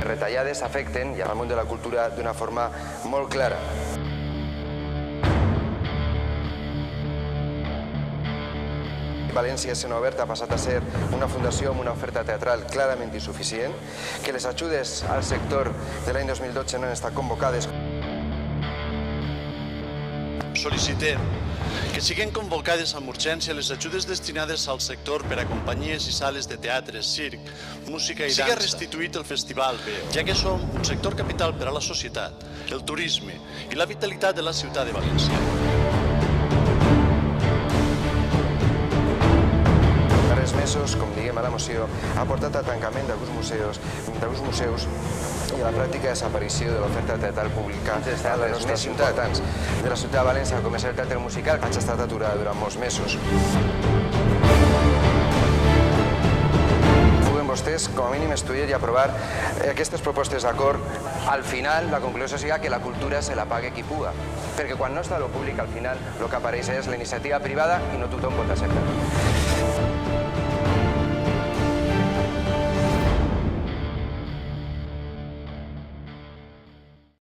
retallades afecten al món de la cultura d'una forma molt clara. València Escena Oberta ha passat a ser una fundació amb una oferta teatral clarament insuficient, que les ajudes al sector de l'any 2012 no han estat convocades. Sol·licitem que siguin convocades amb urgència les ajudes destinades al sector per a companyies i sales de teatre, circ, música i dansa. Siga restituït el Festival B, ja que som un sector capital per a la societat, el turisme i la vitalitat de la ciutat de València. Mesos, com diguem a la moció, ha portat al tancament d'alguns museus i a la pràctica desaparició de l'oferta teatral pública a les més importants de la ciutat de València, com és el teatre musical, que ha estat aturada durant molts mesos. Puguem vostès, com a mínim, estudiar i aprovar aquestes propostes d'acord. Al final, la conclusió siga que la cultura se la pague qui puga, perquè quan no està lo públic, al final, el que apareix és la iniciativa privada i no tothom pot acceptar.